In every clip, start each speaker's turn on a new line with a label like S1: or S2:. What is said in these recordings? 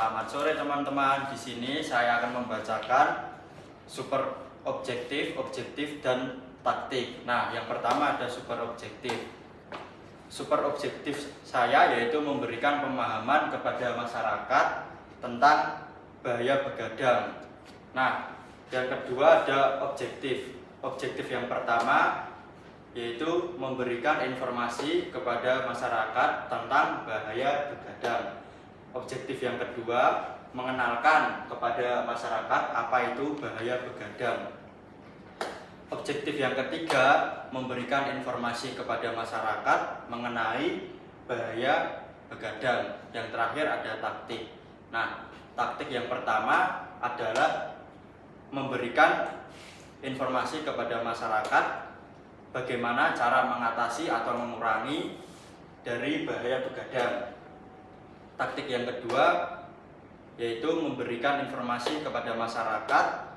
S1: Selamat sore teman-teman. Di sini saya akan membacakan super objektif, objektif dan taktik. Nah, yang pertama ada super objektif. Super objektif saya yaitu memberikan pemahaman kepada masyarakat tentang bahaya begadang. Nah, yang kedua ada objektif. Objektif yang pertama yaitu memberikan informasi kepada masyarakat tentang bahaya begadang. Objektif yang kedua, mengenalkan kepada masyarakat apa itu bahaya begadang. Objektif yang ketiga, memberikan informasi kepada masyarakat mengenai bahaya begadang. Yang terakhir ada taktik. Nah, taktik yang pertama adalah memberikan informasi kepada masyarakat bagaimana cara mengatasi atau mengurangi dari bahaya begadang. Taktik yang kedua yaitu memberikan informasi kepada masyarakat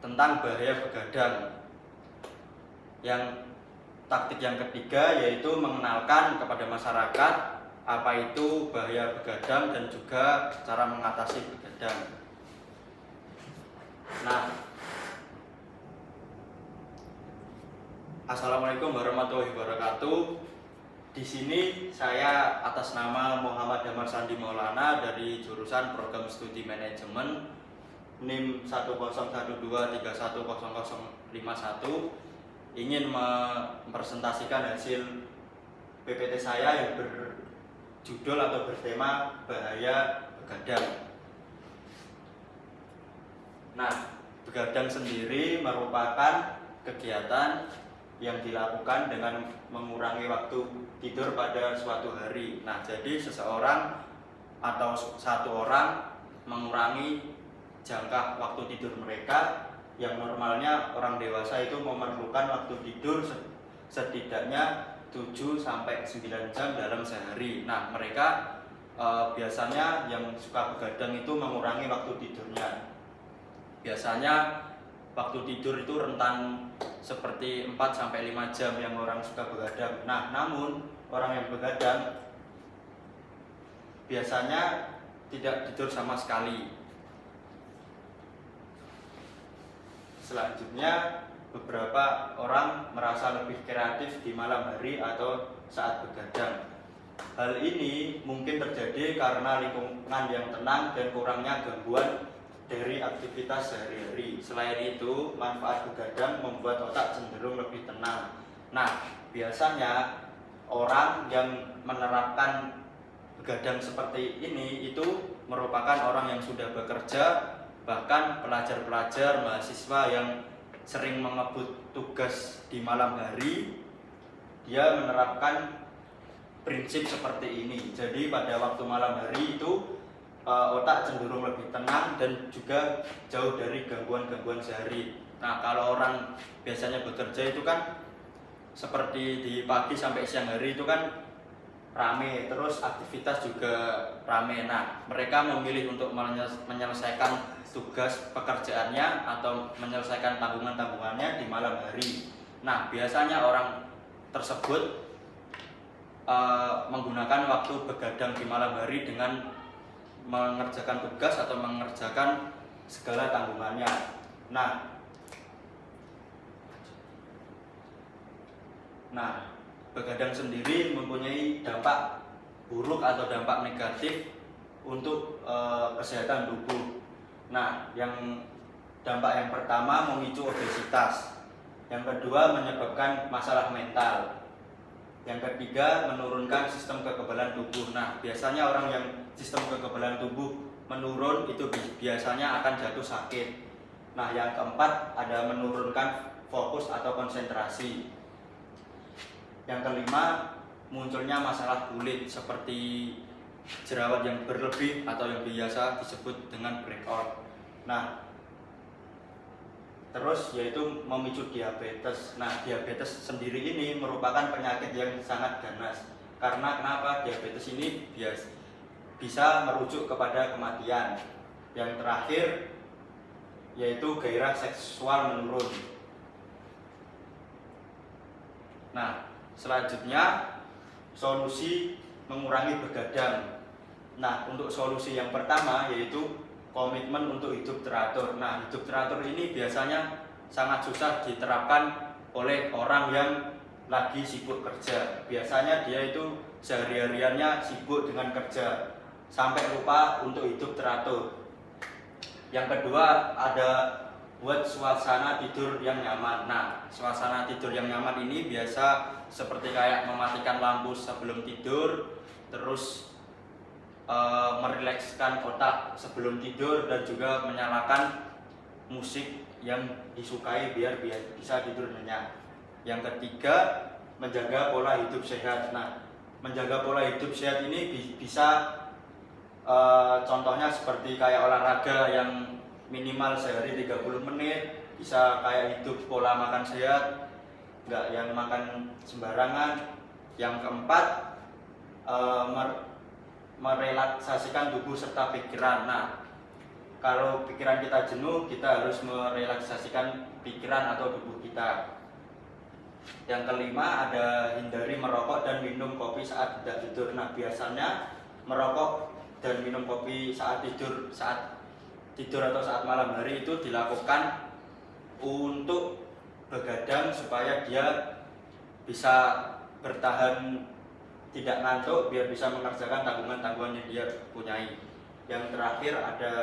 S1: tentang bahaya begadang. Yang taktik yang ketiga yaitu mengenalkan kepada masyarakat apa itu bahaya begadang dan juga cara mengatasi begadang. Nah, Assalamualaikum warahmatullahi wabarakatuh. Di sini saya atas nama Muhammad Damar Sandi Maulana dari jurusan Program Studi Manajemen NIM 1012310051 ingin mempresentasikan hasil PPT saya yang berjudul atau bertema bahaya begadang. Nah, begadang sendiri merupakan kegiatan yang dilakukan dengan mengurangi waktu tidur pada suatu hari. Nah, jadi seseorang atau satu orang mengurangi jangka waktu tidur mereka yang normalnya orang dewasa itu memerlukan waktu tidur setidaknya 7 sampai 9 jam dalam sehari. Nah, mereka biasanya yang suka begadang itu mengurangi waktu tidurnya. Biasanya waktu tidur itu rentan seperti 4 sampai 5 jam yang orang suka begadang. Nah, namun orang yang begadang biasanya tidak tidur sama sekali. Selanjutnya, beberapa orang merasa lebih kreatif di malam hari atau saat begadang. Hal ini mungkin terjadi karena lingkungan yang tenang dan kurangnya gangguan dari aktivitas sehari-hari. Selain itu, manfaat begadang membuat otak cenderung lebih tenang. Nah, biasanya orang yang menerapkan begadang seperti ini itu merupakan orang yang sudah bekerja, bahkan pelajar-pelajar, mahasiswa yang sering mengebut tugas di malam hari, dia menerapkan prinsip seperti ini. Jadi pada waktu malam hari itu otak cenderung lebih tenang dan juga jauh dari gangguan-gangguan sehari. Nah, kalau orang biasanya bekerja itu kan seperti di pagi sampai siang hari itu kan rame, terus aktivitas juga rame. Nah, mereka memilih untuk menyelesaikan tugas pekerjaannya atau menyelesaikan tanggungan-tanggungannya di malam hari. Nah, biasanya orang tersebut menggunakan waktu begadang di malam hari dengan mengerjakan tugas atau mengerjakan segala tanggungannya. Nah, begadang sendiri mempunyai dampak buruk atau dampak negatif untuk kesehatan tubuh. Nah, dampak yang pertama memicu obesitas. Yang kedua menyebabkan masalah mental. Yang ketiga, menurunkan sistem kekebalan tubuh. Nah, biasanya orang yang sistem kekebalan tubuh menurun itu biasanya akan jatuh sakit. Nah, yang keempat ada menurunkan fokus atau konsentrasi. Yang kelima, munculnya masalah kulit seperti jerawat yang berlebih atau yang biasa disebut dengan breakout. Nah, terus yaitu memicu diabetes. Nah, diabetes sendiri ini merupakan penyakit yang sangat ganas. Karena kenapa? Diabetes ini bisa merujuk kepada kematian. Yang terakhir yaitu gairah seksual menurun. Nah, selanjutnya solusi mengurangi begadang. Nah, untuk solusi yang pertama yaitu komitmen untuk hidup teratur. Nah, hidup teratur ini biasanya sangat susah diterapkan oleh orang yang lagi sibuk kerja. Biasanya dia itu sehari-hariannya sibuk dengan kerja sampai lupa untuk hidup teratur. Yang kedua ada buat suasana tidur yang nyaman. Nah, suasana tidur yang nyaman ini biasa seperti kayak mematikan lampu sebelum tidur, terus merilekskan otak sebelum tidur, dan juga menyalakan musik yang disukai biar bisa tidur nyenyak. Yang ketiga, menjaga pola hidup sehat. Nah, menjaga pola hidup sehat ini bisa contohnya seperti kayak olahraga yang minimal sehari 30 menit, bisa kayak hidup pola makan sehat, nggak yang makan sembarangan. Yang keempat, merelaksasikan tubuh serta pikiran. Nah, kalau pikiran kita jenuh, kita harus merelaksasikan pikiran atau tubuh kita. Yang kelima ada hindari merokok dan minum kopi saat tidak tidur. Nah, biasanya merokok dan minum kopi saat tidur atau saat malam hari itu dilakukan untuk begadang supaya dia bisa bertahan tidak ngantuk, biar bisa mengerjakan tanggungan-tanggungan yang dia punyai. Yang terakhir ada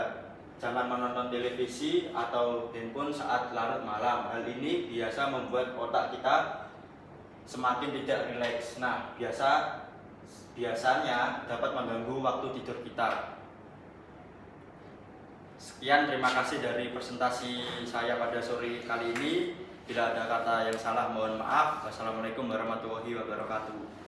S1: jangan menonton televisi atau handphone saat larut malam. Hal ini biasa membuat otak kita semakin tidak rileks. Nah, biasanya dapat mengganggu waktu tidur kita. Sekian, terima kasih dari presentasi saya pada sore kali ini. Bila ada kata yang salah mohon maaf. Wassalamualaikum warahmatullahi wabarakatuh.